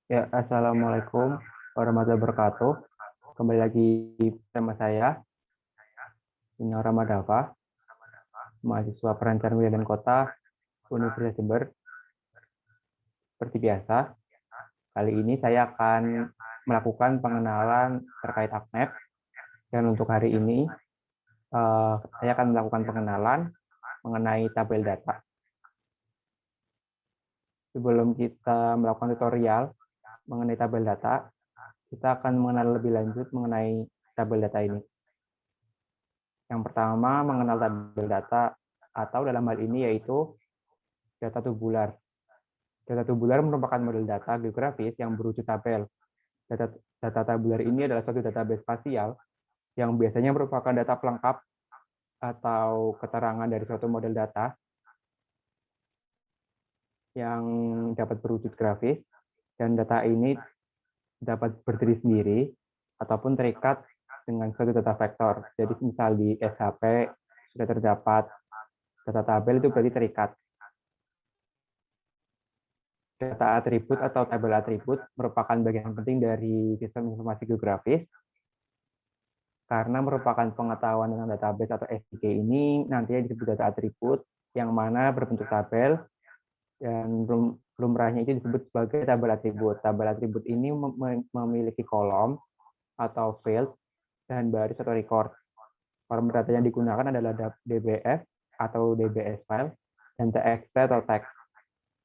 Ya, Assalamualaikum warahmatullahi wabarakatuh. Kembali lagi bersama saya, Inna Ramadava, mahasiswa perencanaan wilayah dan kota Universitas Jember. Seperti biasa, kali ini saya akan melakukan pengenalan terkait ACMEP. Dan untuk hari ini, saya akan melakukan pengenalan mengenai tabel data. Sebelum kita melakukan tutorial mengenai tabel data, kita akan mengenal lebih lanjut mengenai tabel data ini. Yang pertama, mengenal tabel data atau dalam hal ini yaitu data tubular. Data tubular merupakan model data geografis yang berwujud tabel. Data tabular ini adalah suatu database spasial yang biasanya merupakan data pelengkap atau keterangan dari suatu model data yang dapat berwujud grafis, dan data ini dapat berdiri sendiri ataupun terikat dengan suatu data vektor. Jadi misal di SHP sudah terdapat data tabel, itu berarti terikat. Data atribut atau tabel atribut merupakan bagian penting dari sistem informasi geografis karena merupakan pengetahuan tentang database atau SDK ini nantinya disebut data atribut yang mana berbentuk tabel, dan lumrahnya itu disebut sebagai tabel atribut. Tabel atribut ini memiliki kolom atau field dan baris atau record. Format data yang digunakan adalah DBF atau DBS file dan TXT atau text.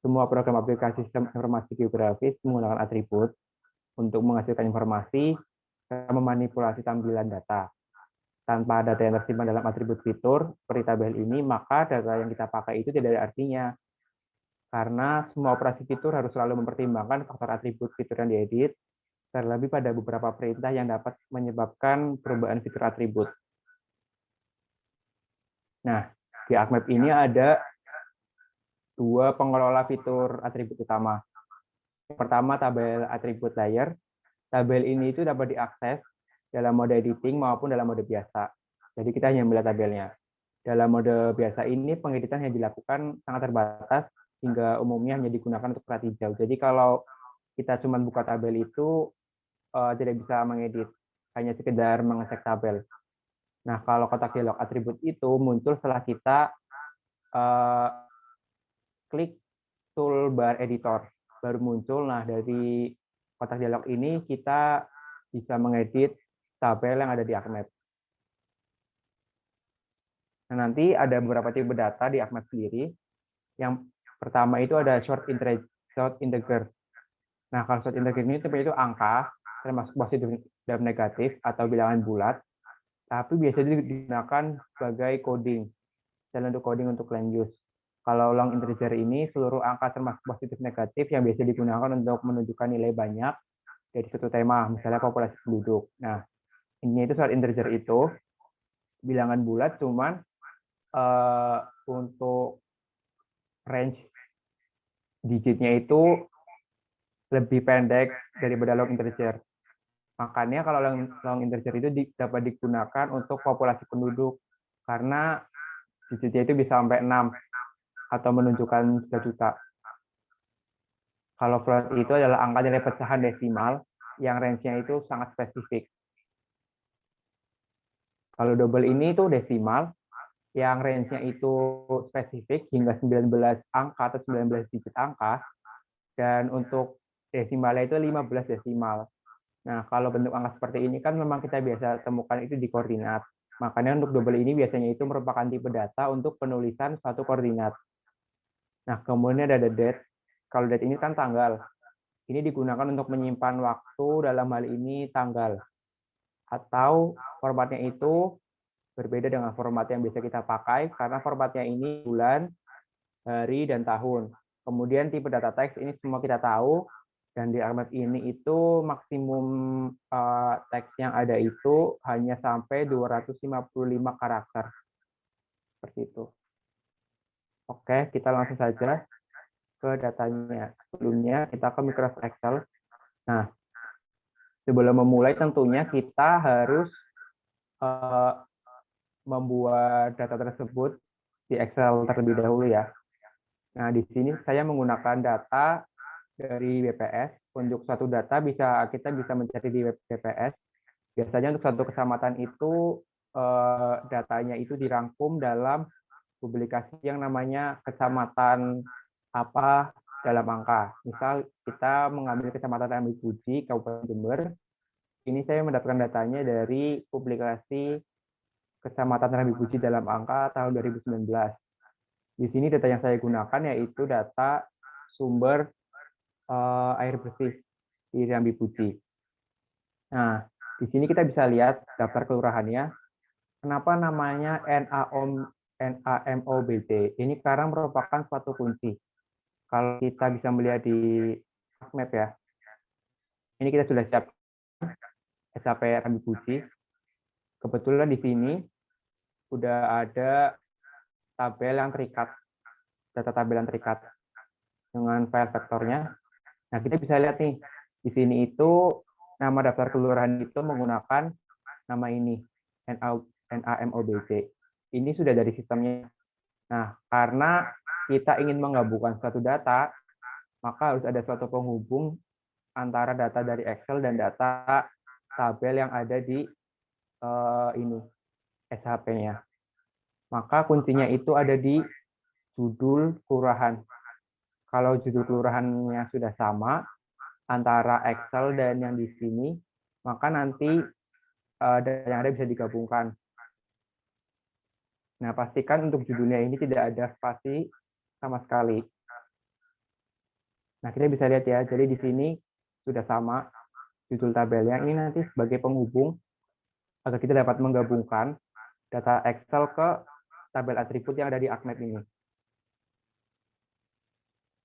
Semua program aplikasi sistem informasi geografis menggunakan atribut untuk menghasilkan informasi dan memanipulasi tampilan data. Tanpa data yang tersimpan dalam atribut fitur seperti tabel ini, maka data yang kita pakai itu tidak ada artinya. Karena semua operasi fitur harus selalu mempertimbangkan faktor atribut fitur yang diedit, terlebih pada beberapa perintah yang dapat menyebabkan perubahan fitur atribut. Nah, di ACMEP ini ada dua pengelola fitur atribut utama. Yang pertama, tabel atribut layer. Tabel ini itu dapat diakses dalam mode editing maupun dalam mode biasa. Jadi kita hanya melihat tabelnya. Dalam mode biasa ini pengeditan yang dilakukan sangat terbatas hingga umumnya hanya digunakan untuk plat hijau. Jadi kalau kita cuma buka tabel itu tidak bisa mengedit, hanya sekedar mengecek tabel. Nah, kalau kotak dialog atribut itu muncul setelah kita klik toolbar editor, baru muncul. Nah, dari kotak dialog ini kita bisa mengedit tabel yang ada di ACMEP. Nah, nanti ada beberapa tipe data di ACMEP sendiri. Yang pertama itu ada short integer. Nah, kalau short integer ini tipe itu angka, termasuk positif dan negatif atau bilangan bulat, tapi biasanya digunakan sebagai coding, dan untuk coding untuk land use. Kalau long integer ini seluruh angka termasuk positif negatif yang biasa digunakan untuk menunjukkan nilai banyak dari suatu tema, misalnya populasi penduduk. Nah, ini itu short integer itu bilangan bulat, cuman untuk range digitnya itu lebih pendek daripada long integer. Makanya kalau long integer itu dapat digunakan untuk populasi penduduk karena digitnya itu bisa sampai 6 atau menunjukkan 3 juta. Kalau float itu adalah angka nilai pecahan desimal yang range-nya itu sangat spesifik. Kalau double ini itu desimal yang range-nya itu spesifik hingga 19 angka atau 19 digit angka, dan untuk desimalnya itu 15 desimal. Nah, kalau bentuk angka seperti ini kan memang kita biasa temukan itu di koordinat. Makanya untuk double ini biasanya itu merupakan tipe data untuk penulisan suatu koordinat. Nah, kemudian ada date. Kalau date ini kan tanggal. Ini digunakan untuk menyimpan waktu, dalam hal ini tanggal. Atau formatnya itu berbeda dengan format yang biasa kita pakai, karena formatnya ini bulan, hari, dan tahun. Kemudian tipe data teks ini semua kita tahu, dan di ACMEP ini itu maksimum teks yang ada itu hanya sampai 255 karakter. Seperti itu. Oke, kita langsung saja ke datanya. Sebelumnya kita ke Microsoft Excel. Nah, sebelum memulai tentunya kita harus membuat data tersebut di Excel terlebih dahulu ya. Nah, di sini saya menggunakan data dari BPS Untuk suatu data kita bisa mencari di web BPS. Biasanya untuk satu kecamatan itu datanya itu dirangkum dalam publikasi yang namanya kecamatan apa dalam angka. Misal kita mengambil kecamatan Rambi Puji, Kabupaten Jember. Ini saya mendapatkan datanya dari publikasi kecamatan Rambi Puji dalam angka tahun 2019. Di sini data yang saya gunakan yaitu data sumber air bersih di Rambi Puji. Nah, di sini kita bisa lihat daftar kelurahannya. Kenapa namanya NAMOBT? Ini karena merupakan suatu kunci. Kalau kita bisa melihat di map ya, ini kita sudah siap SAP Rambi Puji. Kebetulan di sini sudah ada tabel yang terikat, data tabel yang terikat dengan file vektornya. Nah, kita bisa lihat nih, di sini itu nama daftar kelurahan itu menggunakan nama ini, NAMOBT. Ini sudah dari sistemnya. Nah, karena kita ingin menggabungkan suatu data, maka harus ada suatu penghubung antara data dari Excel dan data tabel yang ada di ini SHP-nya. Maka kuncinya itu ada di judul kelurahan. Kalau judul kelurahannya sudah sama antara Excel dan yang di sini, maka nanti data yang ada bisa digabungkan. Nah, pastikan untuk judulnya ini tidak ada spasi sama sekali. Nah, kita bisa lihat ya, jadi di sini sudah sama judul tabelnya. Ini nanti sebagai penghubung agar kita dapat menggabungkan data Excel ke tabel atribut yang ada di ArcMap ini.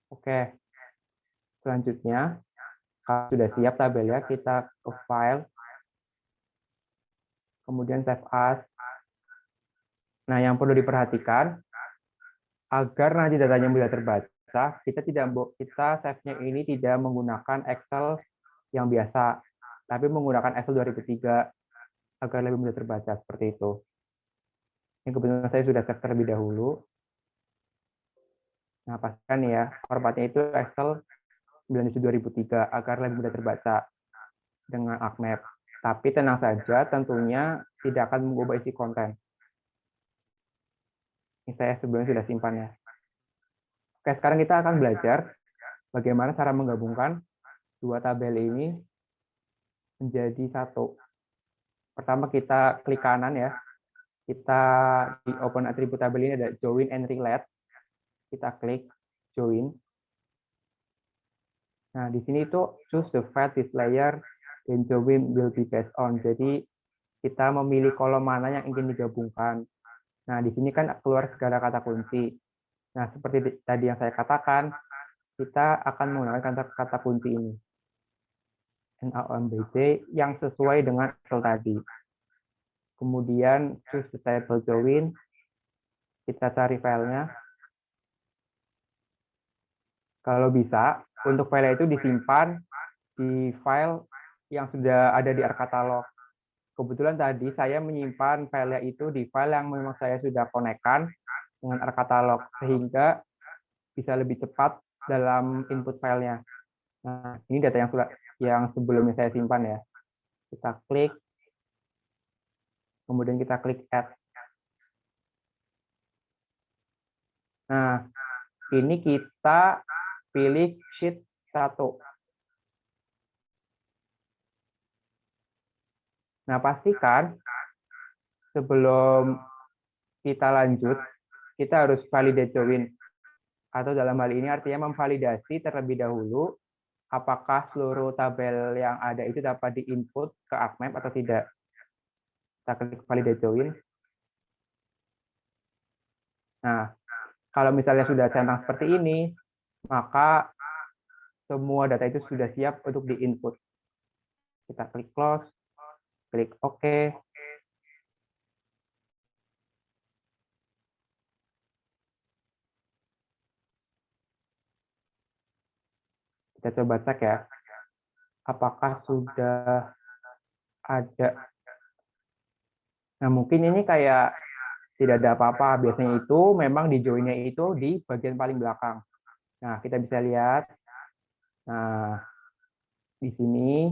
Oke, selanjutnya, kalau sudah siap tabelnya, kita ke File, kemudian Save As. Nah, yang perlu diperhatikan, agar nanti datanya mudah terbaca, kita save-nya ini tidak menggunakan Excel yang biasa, tapi menggunakan Excel 2003 agar lebih mudah terbaca seperti itu. Ini kebetulan saya sudah save terlebih dahulu. Nah, pastikan ya, formatnya itu Excel 2003 agar lebih mudah terbaca dengan ArcMap. Tapi tenang saja, tentunya tidak akan mengubah isi konten. Ini saya sebelumnya sudah simpan ya. Oke, sekarang kita akan belajar bagaimana cara menggabungkan dua tabel ini menjadi satu. Pertama kita klik kanan ya. Kita di open attribute tabel ini ada join and relate. Kita klik join. Nah, di sini itu choose the file this layer and join will be based on. Jadi kita memilih kolom mana yang ingin digabungkan. Nah, di sini kan keluar segala kata kunci. Nah, seperti tadi yang saya katakan, kita akan menggunakan kata kunci ini. NAMBT yang sesuai dengan Excel tadi. Kemudian choose the table join. Kita cari filenya. Kalau bisa, untuk file itu disimpan di file yang sudah ada di ArcCatalog. Kebetulan tadi saya menyimpan filenya itu di file yang memang saya sudah konekkan dengan ArcCatalog, sehingga bisa lebih cepat dalam input filenya. Nah, ini data yang sebelumnya saya simpan ya. Kita klik, kemudian kita klik Add. Nah, ini kita pilih sheet 1. Nah, pastikan sebelum kita lanjut, kita harus validate join. Atau dalam hal ini artinya memvalidasi terlebih dahulu apakah seluruh tabel yang ada itu dapat diinput ke ArcMap atau tidak. Kita klik validate join. Nah, kalau misalnya sudah centang seperti ini, maka semua data itu sudah siap untuk diinput. Kita klik close, klik OK. Kita coba cek ya, apakah sudah ada. Nah, mungkin ini kayak tidak ada apa-apa. Biasanya itu memang di join-nya itu di bagian paling belakang. Nah, kita bisa lihat. Nah, Di sini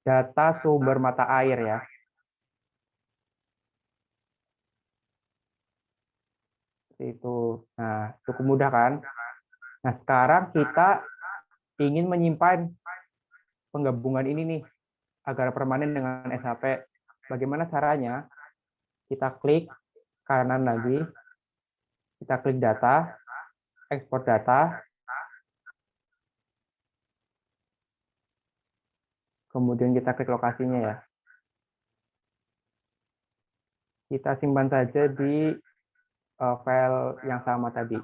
data sumber mata air ya. Seperti itu. Nah, cukup mudah kan? Nah, sekarang kita ingin menyimpan penggabungan ini nih agar permanen dengan SHP. Bagaimana caranya? Kita klik kanan lagi, kita klik data, ekspor data, kemudian kita klik lokasinya ya. Kita simpan saja di file yang sama tadi.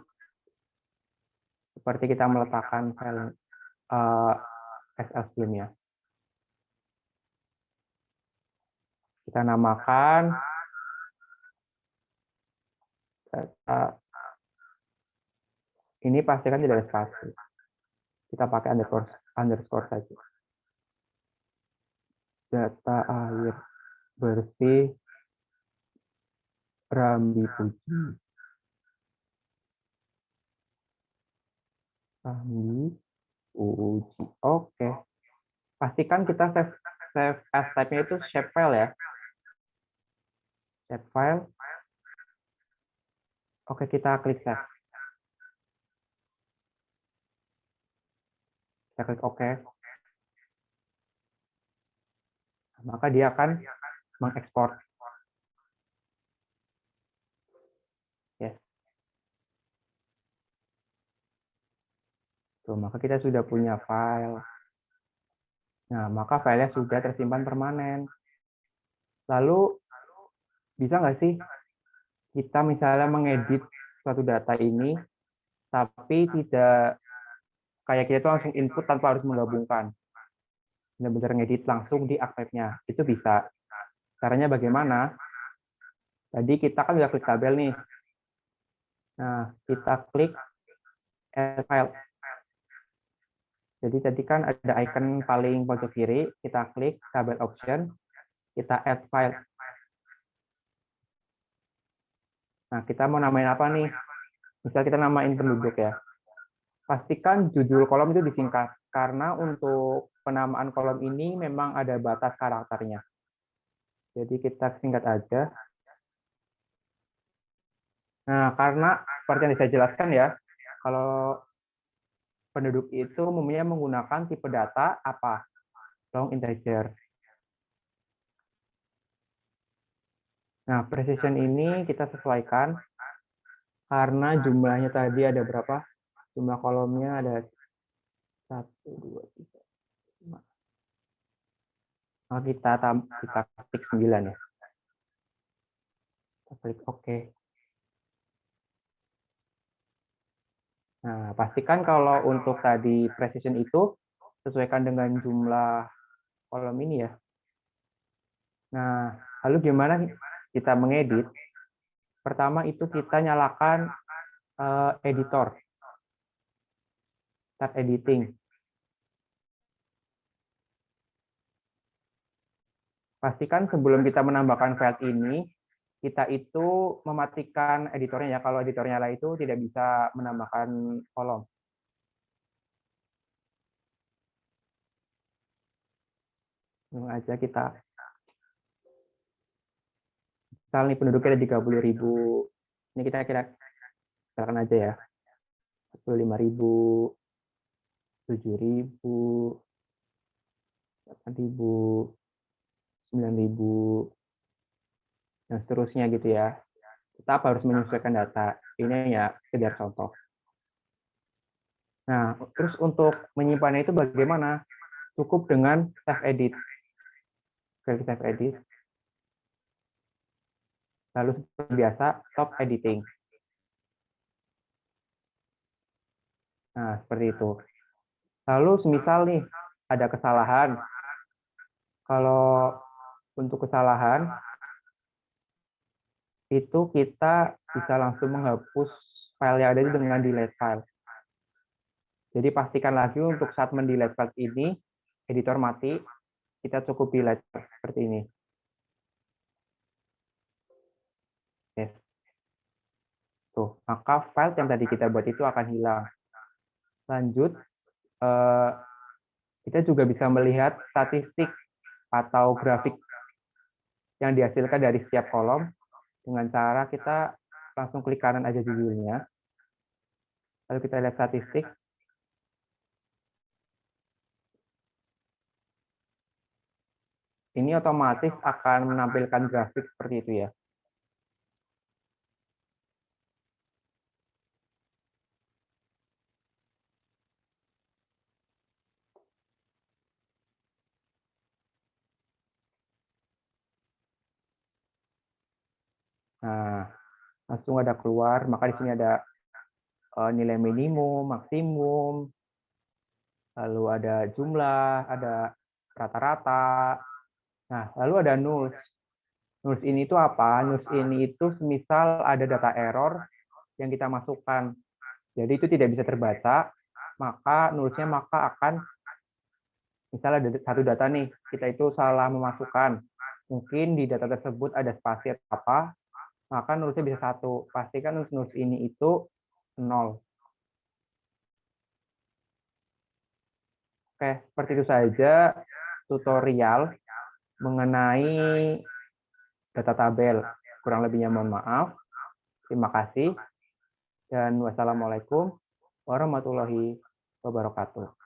Seperti kita meletakkan file SL sebelumnya. Kita namakan data. Ini pastikan tidak ada spasi. Kita pakai underscore saja. Data air bersih Rambi Puji. Rambi Puji. Oke. Pastikan kita save as type-nya itu shape file ya. Shape file. Oke, kita klik save. Kita klik OK. Maka dia akan mengekspor. Yes. Tuh, maka kita sudah punya file. Nah, maka filenya sudah tersimpan permanen. Lalu, bisa nggak sih kita misalnya mengedit suatu data ini, tapi tidak kayak kita itu langsung input tanpa harus menggabungkan. Benar-benar ngedit langsung di archive-nya. Itu bisa. Caranya bagaimana? Tadi kita kan udah klik tabel nih. Nah, kita klik add file. Jadi tadi kan ada icon paling pojok kiri, kita klik tabel option, kita add file. Nah, kita mau namain apa nih? Misal kita namain penduduk ya. Pastikan judul kolom itu disingkat, karena untuk penamaan kolom ini memang ada batas karakternya. Jadi kita singkat aja. Nah, karena seperti yang saya jelaskan ya, kalau penduduk itu umumnya menggunakan tipe data apa? Long integer. Nah, precision ini kita sesuaikan karena jumlahnya tadi ada berapa? Jumlah kolomnya ada 1, 2, 3, 5. Nah, kita klik 9 ya. Kita klik OK. Nah, pastikan kalau untuk tadi precision itu sesuaikan dengan jumlah kolom ini ya. Nah, lalu gimana kita mengedit? Pertama itu kita nyalakan editor, start editing. Pastikan sebelum kita menambahkan file ini, kita itu mematikan editornya ya. Kalau editornya nyala itu tidak bisa menambahkan kolom. Langsung aja kita, misal nih penduduknya ada 30.000. Ini kita kira aja ya. 45.000, 7.000, 8.000, 9.000, dan seterusnya gitu ya. Tetap harus menyesuaikan data. Ini ya sekedar contoh. Nah, terus untuk menyimpannya itu bagaimana? Cukup dengan save edit. Klik save edit. Lalu seperti biasa, stop editing. Nah, seperti itu. Lalu semisal nih, ada kesalahan. Kalau untuk kesalahan, itu kita bisa langsung menghapus file yang ada dengan delete file. Jadi pastikan lagi untuk saat mendelete file ini, editor mati, kita cukup delete seperti ini. Yes. Tuh, maka file yang tadi kita buat itu akan hilang. Lanjut, Kita juga bisa melihat statistik atau grafik yang dihasilkan dari setiap kolom dengan cara kita langsung klik kanan aja judulnya. Lalu kita lihat statistik. Ini otomatis akan menampilkan grafik seperti itu ya. Nah, langsung ada keluar, maka di sini ada nilai minimum, maksimum, lalu ada jumlah, ada rata-rata. Nah, lalu ada null. Null ini itu apa? Null ini itu semisal ada data error yang kita masukkan. Jadi itu tidak bisa terbaca, maka nullnya maka akan, misalnya ada satu data nih, kita itu salah memasukkan. Mungkin di data tersebut ada spasi atau apa, maka nullnya bisa satu. Pastikan null ini itu 0. Oke, seperti itu saja tutorial mengenai data tabel. Kurang lebihnya mohon maaf. Terima kasih. Dan wassalamualaikum warahmatullahi wabarakatuh.